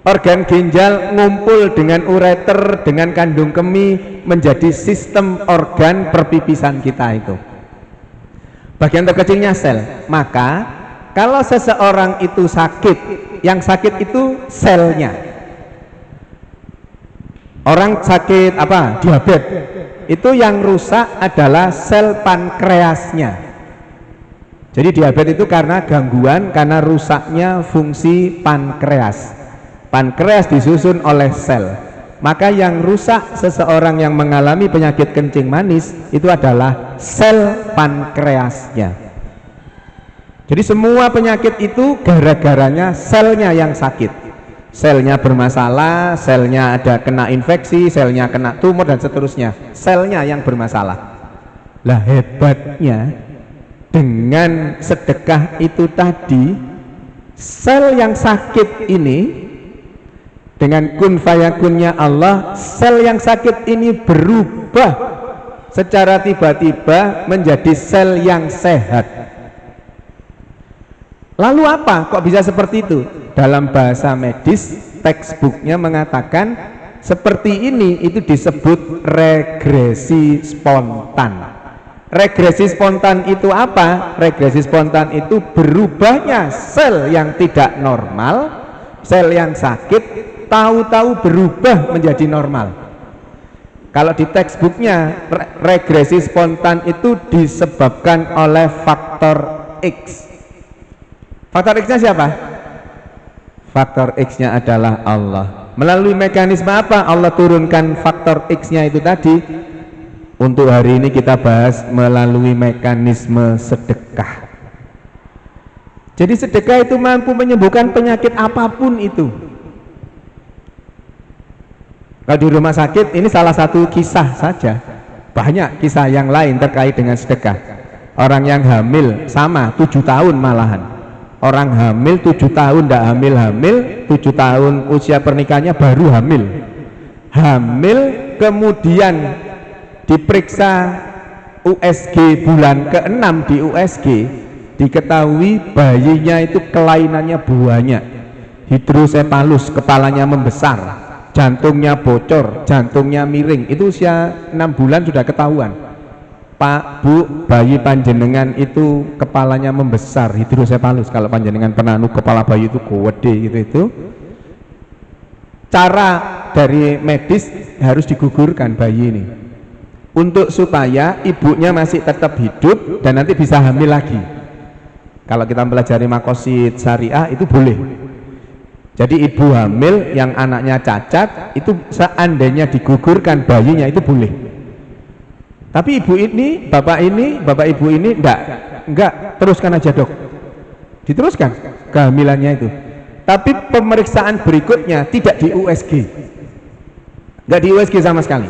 Organ ginjal ngumpul dengan ureter, dengan kandung kemih menjadi sistem organ perpipisan kita itu. Bagian terkecilnya sel. Maka kalau seseorang itu sakit, yang sakit itu selnya. Orang sakit apa? Diabetes. Itu yang rusak adalah sel pankreasnya. Jadi diabetes itu karena gangguan, karena rusaknya fungsi pankreas. Pankreas disusun oleh sel. Maka yang rusak seseorang yang mengalami penyakit kencing manis itu adalah sel pankreasnya. Jadi semua penyakit itu gara-garanya selnya yang sakit. Selnya bermasalah, selnya ada kena infeksi, selnya kena tumor dan seterusnya. Selnya yang bermasalah. Lah hebatnya dengan sedekah itu tadi, sel yang sakit ini dengan kun fayakunnya Allah, sel yang sakit ini berubah secara tiba-tiba menjadi sel yang sehat. Lalu apa? Kok bisa seperti itu? Dalam bahasa medis, textbooknya mengatakan seperti ini, itu disebut regresi spontan. Regresi spontan itu apa? Regresi spontan itu berubahnya sel yang tidak normal, sel yang sakit, tahu-tahu berubah menjadi normal. Kalau di textbooknya, regresi spontan itu disebabkan oleh faktor X. Faktor X-nya siapa? Faktor X-nya adalah Allah. Melalui mekanisme apa Allah turunkan faktor X-nya itu tadi? Untuk hari ini kita bahas melalui mekanisme sedekah. Jadi sedekah itu mampu menyembuhkan penyakit apapun itu. Kalau di rumah sakit ini salah satu kisah saja, banyak kisah yang lain terkait dengan sedekah. Orang yang hamil sama 7 tahun malahan. Orang hamil 7 tahun tidak hamil-hamil, 7 tahun usia pernikahannya baru hamil. Hamil kemudian diperiksa USG bulan ke-6 di USG, diketahui bayinya itu kelainannya banyak. Hidrosepalus, kepalanya membesar, jantungnya bocor, jantungnya miring. Itu usia 6 bulan sudah ketahuan. Pak, Bu, bayi panjenengan itu kepalanya membesar, hidrosepalus. Kalau panjenengan pernah kepala bayi itu gede gitu. Cara dari medis harus digugurkan bayi ini untuk supaya ibunya masih tetap hidup dan nanti bisa hamil lagi. Kalau kita pelajari makosid syariah itu boleh. Jadi ibu hamil yang anaknya cacat itu seandainya digugurkan bayinya itu boleh. Tapi ibu ini, bapak ibu ini enggak, teruskan aja dok. Diteruskan kehamilannya itu. Tapi pemeriksaan berikutnya tidak di USG. Enggak di USG sama sekali.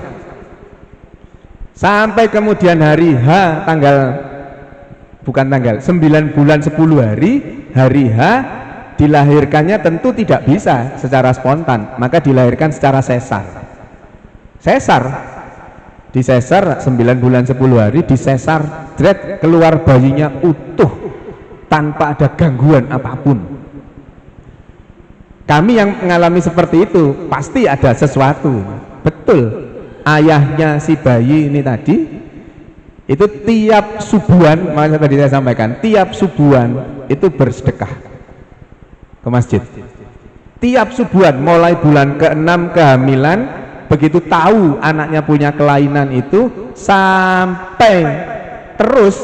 Sampai kemudian hari H, 9 bulan 10 hari H, dilahirkannya tentu tidak bisa secara spontan, maka dilahirkan secara sesar. Di sesar 9 bulan 10 hari, di sesar dret, keluar bayinya utuh tanpa ada gangguan apapun. Kami yang mengalami seperti itu pasti ada sesuatu. Betul, ayahnya si bayi ini tadi itu tiap subuhan, makanya tadi saya sampaikan, tiap subuhan itu bersedekah ke masjid. Tiap subuhan mulai bulan ke-6 kehamilan, begitu tahu anaknya punya kelainan itu sampai terus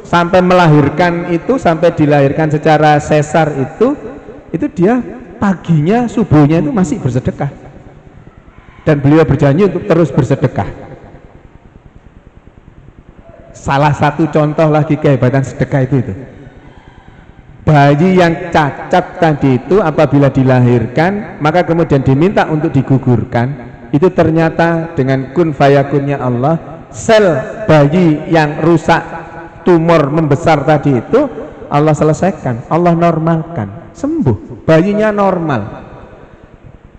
sampai melahirkan itu, sampai dilahirkan secara sesar itu dia paginya subuhnya itu masih bersedekah. Dan beliau berjanji untuk terus bersedekah. Salah satu contoh lagi kehebatan sedekah itu. Bayi yang cacat tadi itu apabila dilahirkan maka kemudian diminta untuk digugurkan, itu ternyata dengan kun fayakunnya Allah, sel bayi yang rusak, tumor membesar tadi itu Allah selesaikan, Allah normalkan, sembuh, bayinya normal.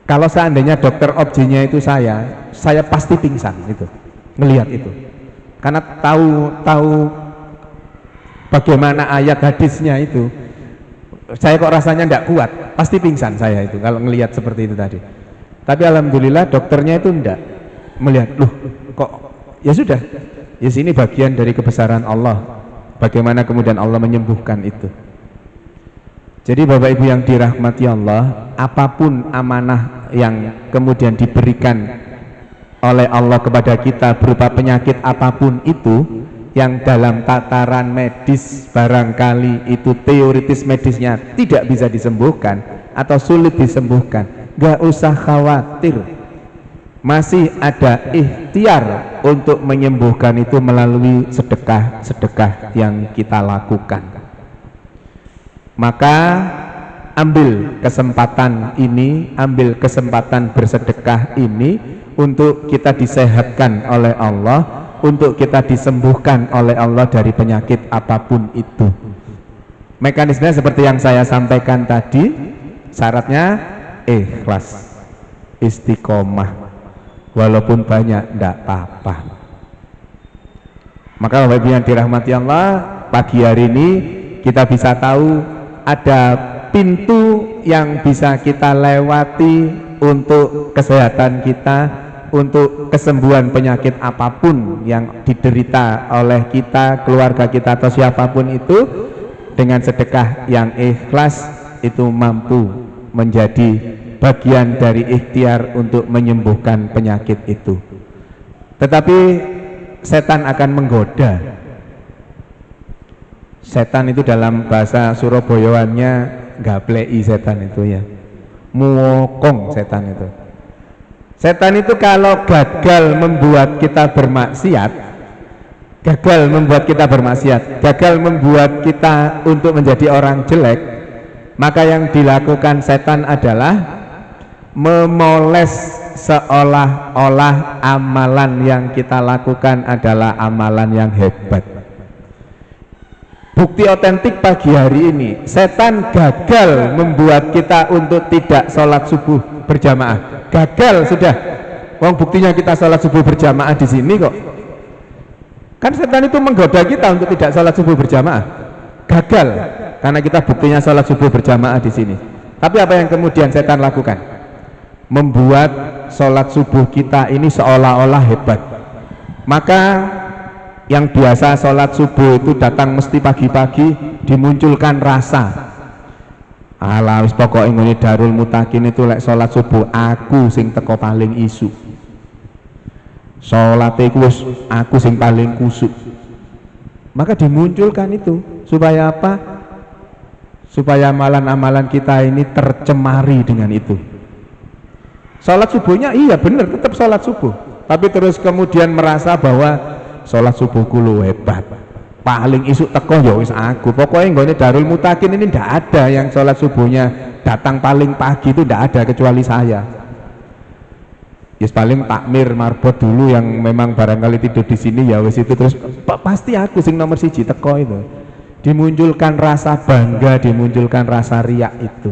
Kalau seandainya dokter objeknya itu saya pasti pingsan itu melihat itu, karena tahu bagaimana ayat hadisnya itu. Saya kok rasanya tidak kuat, pasti pingsan saya itu kalau melihat seperti itu tadi. Tapi alhamdulillah dokternya itu enggak, melihat, loh kok ya sudah, ya sini bagian dari kebesaran Allah, bagaimana kemudian Allah menyembuhkan itu. Jadi Bapak Ibu yang dirahmati Allah, apapun amanah yang kemudian diberikan oleh Allah kepada kita berupa penyakit apapun itu, yang dalam tataran medis barangkali itu teoritis medisnya tidak bisa disembuhkan atau sulit disembuhkan, gak usah khawatir. masih ada ikhtiar untuk menyembuhkan itu melalui sedekah-sedekah yang kita lakukan. Maka ambil kesempatan ini, ambil kesempatan bersedekah ini untuk kita disehatkan oleh Allah, untuk kita disembuhkan oleh Allah dari penyakit apapun itu. Mekanismenya seperti yang saya sampaikan tadi, syaratnya ikhlas, istiqomah. Walaupun banyak, tidak apa-apa. Maka Bapak Ibu yang dirahmati Allah, pagi hari ini kita bisa tahu ada pintu yang bisa kita lewati untuk kesehatan kita, untuk kesembuhan penyakit apapun yang diderita oleh kita, keluarga kita atau siapapun itu. Dengan sedekah yang ikhlas itu mampu menjadi bagian dari ikhtiar untuk menyembuhkan penyakit itu. Tetapi setan akan menggoda. Setan itu dalam bahasa Surabayaan gablei, setan itu ya, muokong setan itu. Setan itu kalau gagal membuat kita bermaksiat, gagal membuat kita untuk menjadi orang jelek, maka yang dilakukan setan adalah memoles seolah-olah amalan yang kita lakukan adalah amalan yang hebat. Bukti otentik pagi hari ini, setan gagal membuat kita untuk tidak sholat subuh berjamaah. Gagal sudah. Wong buktinya kita sholat subuh berjamaah di sini kok. Kan setan itu menggoda kita untuk tidak sholat subuh berjamaah. Gagal karena kita buktinya sholat subuh berjamaah di sini. Tapi apa yang kemudian setan lakukan? Membuat sholat subuh kita ini seolah-olah hebat. Maka yang biasa sholat subuh itu datang mesti pagi-pagi, dimunculkan rasa, ala wis pokoknya ngene Darul Mutakin itu lek sholat subuh aku sing teko paling isu, sholat iku wis aku sing paling kusuk. Maka dimunculkan itu supaya apa? Supaya amalan-amalan kita ini tercemari dengan itu. Sholat subuhnya iya benar, tetap sholat subuh, tapi terus kemudian merasa bahwa sholat subuhku lu hebat, paling isuk teko ya wis aku. Pokoknya nggone Darul Mutakin ini ndak ada yang sholat subuhnya datang paling pagi, itu ndak ada kecuali saya. Yes, paling takmir marbot dulu yang memang barangkali tidur di sini ya wis itu, terus pasti aku sing nomor siji teko itu. Dimunculkan rasa bangga, dimunculkan rasa riak itu.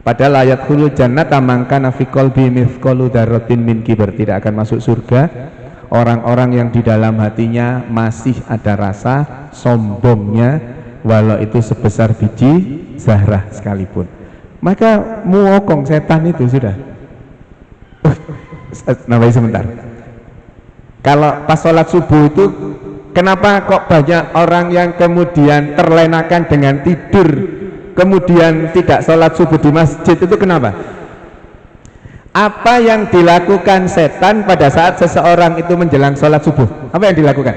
Padahal ayat khulul jannata man kana fi qalbi mithqalu dzarratin min kibr, tidak akan masuk surga orang-orang yang di dalam hatinya masih ada rasa sombongnya, walau itu sebesar biji zarah sekalipun. Maka muokong setan itu sudah. Namanya sebentar. Kalau pas sholat subuh itu, kenapa kok banyak orang yang kemudian terlenakan dengan tidur, kemudian tidak sholat subuh di masjid, itu kenapa? Apa yang dilakukan setan pada saat seseorang itu menjelang sholat subuh? Apa yang dilakukan?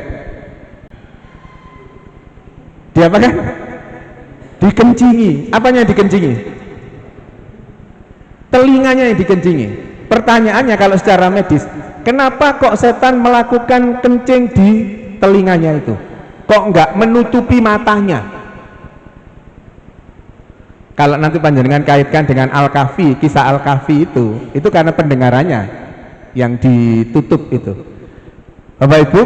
Dia apa kan? Dikencingi. Apanya yang dikencingi? Telinganya yang dikencingi. Pertanyaannya kalau secara medis, kenapa kok setan melakukan kencing di telinganya itu? Kok enggak menutupi matanya? Kalau nanti panjenengan kaitkan dengan Al-Kahfi, kisah Al-Kahfi itu karena pendengarannya yang ditutup itu. Bapak Ibu,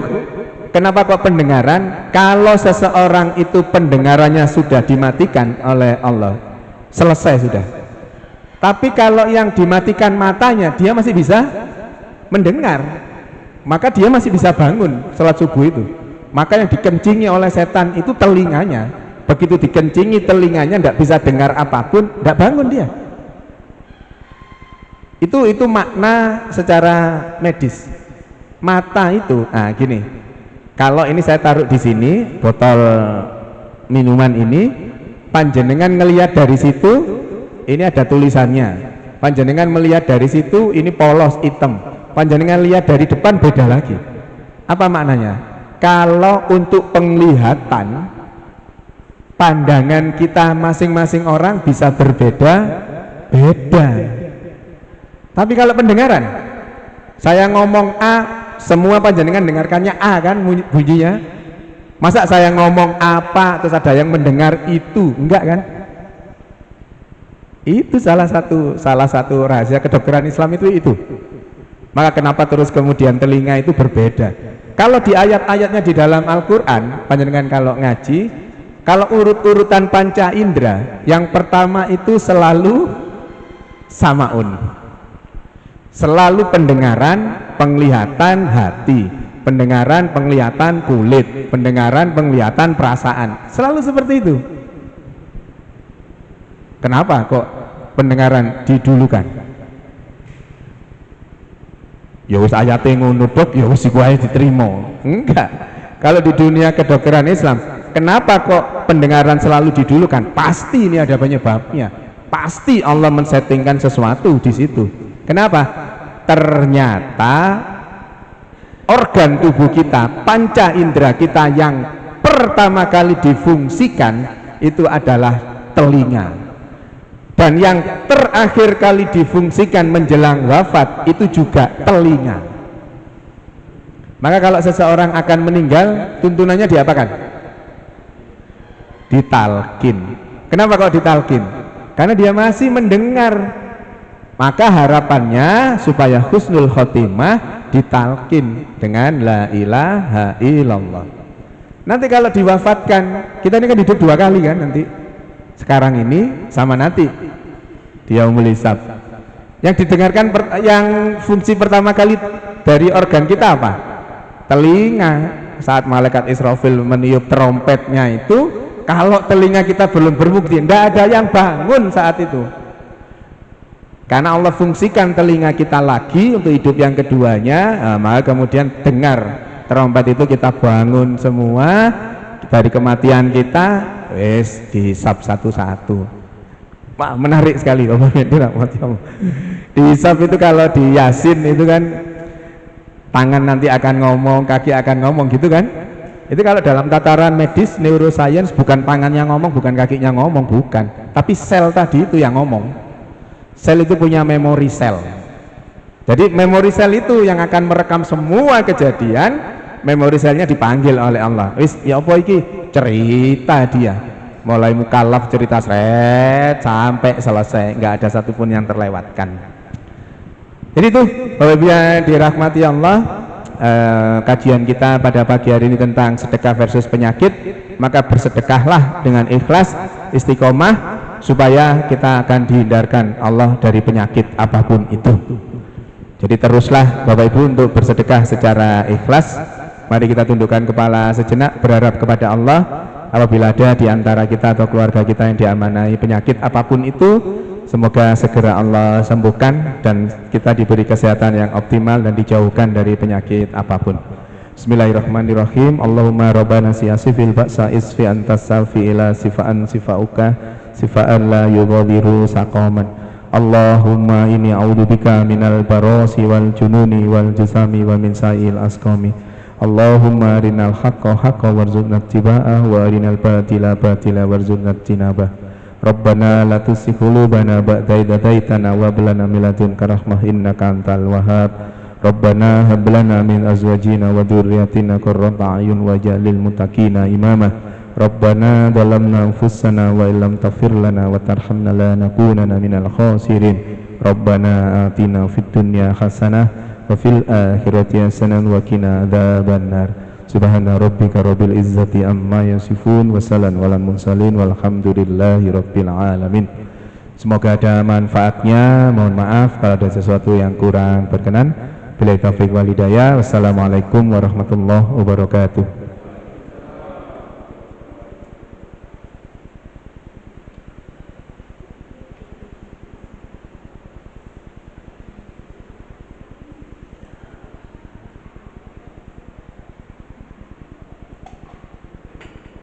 kenapa kok pendengaran? Kalau seseorang itu pendengarannya sudah dimatikan oleh Allah, selesai sudah. Tapi kalau yang dimatikan matanya, dia masih bisa mendengar, maka dia masih bisa bangun sholat subuh itu. Maka yang dikencingi oleh setan itu telinganya. Begitu dikencingi telinganya, tidak bisa dengar apapun, tidak bangun dia. Itu makna secara medis. Mata itu, nah gini, kalau ini saya taruh di sini botol minuman ini, panjenengan ngelihat dari situ, ini ada tulisannya. Panjenengan melihat dari situ, ini polos hitam. Panjenengan lihat dari depan, beda lagi. Apa maknanya? Kalau untuk penglihatan, pandangan kita masing-masing orang bisa berbeda-beda. Tapi kalau pendengaran Saya ngomong A, semua panjenengan dengarkannya A kan bunyinya. Masa saya ngomong apa terus ada yang mendengar itu? Enggak kan? Itu salah satu rahasia kedokteran Islam itu. Maka kenapa terus kemudian telinga itu berbeda? Kalau di ayat-ayatnya di dalam Al-Qur'an, panjenengan kalau ngaji, kalau urut-urutan panca indera, yang pertama itu selalu samaun. Selalu pendengaran, penglihatan hati, pendengaran, penglihatan kulit, pendengaran, penglihatan perasaan. Selalu seperti itu. Kenapa kok pendengaran didulukan? Ya wis ayate ngono tok, ya wis iku ae diterima. Enggak. Kalau di dunia kedokteran Islam, kenapa kok pendengaran selalu didulukan? Pasti ini ada penyebabnya. Pasti Allah men-settingkan sesuatu di situ. Kenapa? Ternyata organ tubuh kita, panca indera kita yang pertama kali difungsikan itu adalah telinga. Dan yang terakhir kali difungsikan menjelang wafat itu juga telinga. Maka kalau seseorang akan meninggal, tuntunannya diapakan? Ditalkin. Kenapa kok ditalkin? Karena dia masih mendengar. Maka harapannya supaya husnul khotimah ditalkin dengan la ilaha illallah. Nanti kalau diwafatkan, kita ini kan hidup 2 kali kan nanti. Sekarang ini sama nanti di yaumul hisab. Yang didengarkan yang fungsi pertama kali dari organ kita apa? Telinga. Saat malaikat Israfil meniup trompetnya itu, kalau telinga kita belum berbukti, tidak ada yang bangun saat itu. Karena Allah fungsikan telinga kita lagi untuk hidup yang keduanya, maka kemudian dengar trompet itu kita bangun semua dari kematian kita, wes dihisab satu-satu. Wah, menarik sekali dihisab itu. Kalau di Yasin itu kan tangan nanti akan ngomong, kaki akan ngomong gitu kan. Itu kalau dalam tataran medis neuroscience, bukan tangannya ngomong, bukan kakinya ngomong, bukan, tapi sel tadi itu yang ngomong. Sel itu punya memori sel. Jadi memori sel itu yang akan merekam semua kejadian. Memori selnya dipanggil oleh Allah. Wis ya apa iki? Cerita dia. Mulai mukallaf cerita seret sampai selesai, nggak ada satupun yang terlewatkan. Jadi itu Bapak Ibu yang dirahmati Allah, kajian kita pada pagi hari ini tentang sedekah versus penyakit. Maka bersedekahlah dengan ikhlas, istiqomah, supaya kita akan dihindarkan Allah dari penyakit apapun itu. Jadi teruslah Bapak Ibu untuk bersedekah secara ikhlas. Mari kita tundukkan kepala sejenak, berharap kepada Allah. Apabila ada di antara kita atau keluarga kita yang diamanai penyakit apapun itu, semoga segera Allah sembuhkan dan kita diberi kesehatan yang optimal dan dijauhkan dari penyakit apapun. Bismillahirrahmanirrahim. Allahumma rabbana siyasifil ba'sa isfi antas safi ila sifa'an sifa'uka sifa'an la yughadiru saqaman. Allahumma inni a'udzubika minal barasi wal jununi wal jusami wa min sa'il asqami. Allahumma arinal haqqa haqqa warzuqna ittiba'ah wa arinal batila batila warzuqna ijtinabah. Rabbana la tuzigh qulubana ba'da idh hadaitana wa hab lana min ladunka rahmah innaka antal wahhab. Rabbana hab lana min azwajina wa dhurriyyatina qurrata a'yun waj'alil muttaqina imama. Rabbana zalamna anfusana wa illam taghfir lana wa tarhamna lanakunanna minal khasirin. Rabbana atina fid dunya hasanah wa fil akhirati hasanah wa qina adzabannar. Subhana rabbika rabbil izzati amma yasifun wa salamun alal mursalin walhamdulillahi rabbil alamin. Semoga ada manfaatnya. Mohon maaf kalau ada sesuatu yang kurang berkenan. Billahi taufiq wal hidayah. Wassalamualaikum warahmatullahi wabarakatuh.